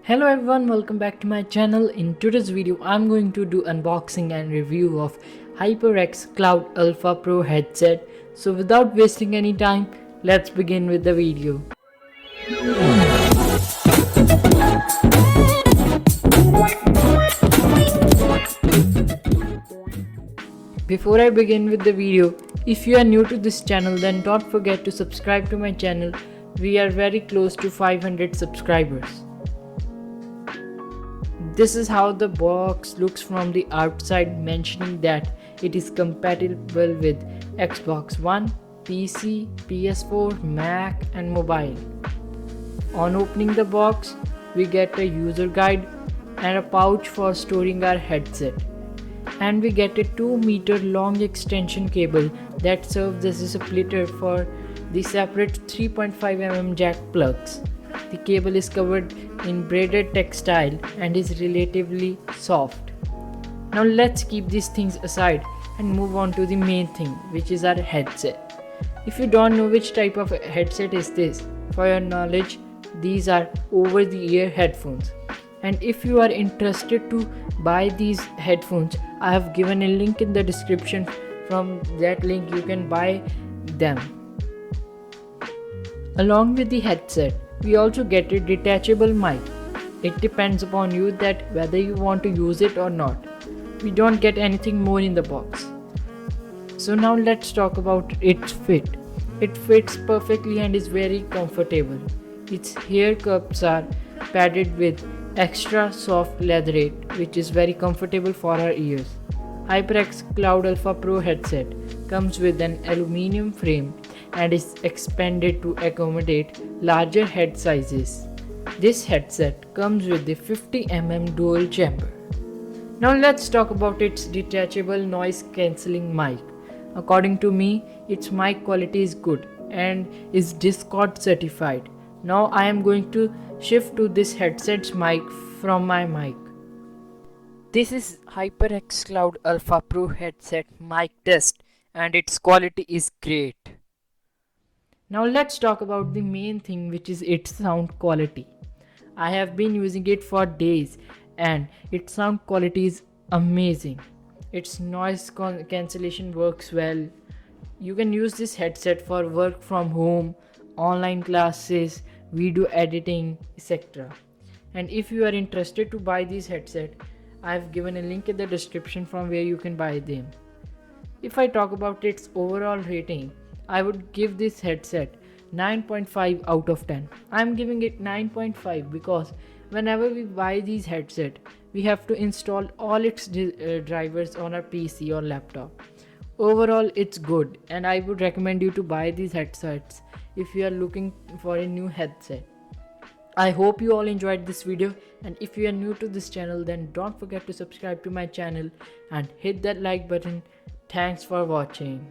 Hello everyone, welcome back to my channel. In today's video I'm going to do unboxing and review of HyperX Cloud Alpha Pro headset. So without wasting any time, let's begin with the video. Before I begin with the video, if you are new to this channel then don't forget to subscribe to my channel. We are very close to 500 subscribers. This is how the box looks from the outside, mentioning that it is compatible with Xbox One, PC, PS4, Mac and mobile. On opening the box, we get a user guide and a pouch for storing our headset. And we get a 2-meter long extension cable that serves as a splitter for the separate 3.5mm jack plugs. The cable is covered in braided textile and is relatively soft. Now let's keep these things aside and move on to the main thing, which is our headset. If you don't know which type of headset is this, for your knowledge, these are over-the-ear headphones. And if you are interested to buy these headphones, I have given a link in the description. From that link you can buy them. Along with the headset, we also get a detachable mic. It depends upon you that whether you want to use it or not. We don't get anything more in the box. So now let's talk about its fit. It fits perfectly and is very comfortable. Its hair cups are padded with extra soft leatherette, which is very comfortable for our ears. HyperX Cloud Alpha Pro headset comes with an aluminum frame and is expanded to accommodate larger head sizes. This headset comes with the 50mm dual chamber. Now let's talk about its detachable noise cancelling mic. According to me, its mic quality is good and is Discord certified. Now I am going to shift to this headset's mic from my mic. This is HyperX Cloud Alpha Pro headset mic test and its quality is great. Now let's talk about the main thing, which is its sound quality. I have been using it for days and its sound quality is amazing. Its noise cancellation works well. You can use this headset for work from home, online classes, video editing, etc. And if you are interested to buy this headset, I have given a link in the description from where you can buy them. If I talk about its overall rating, I would give this headset 9.5 out of 10. I am giving it 9.5 because whenever we buy these headset, we have to install all its drivers on our PC or laptop. Overall, it's good and I would recommend you to buy these headsets if you are looking for a new headset. I hope you all enjoyed this video, and if you are new to this channel then don't forget to subscribe to my channel and hit that like button. Thanks for watching.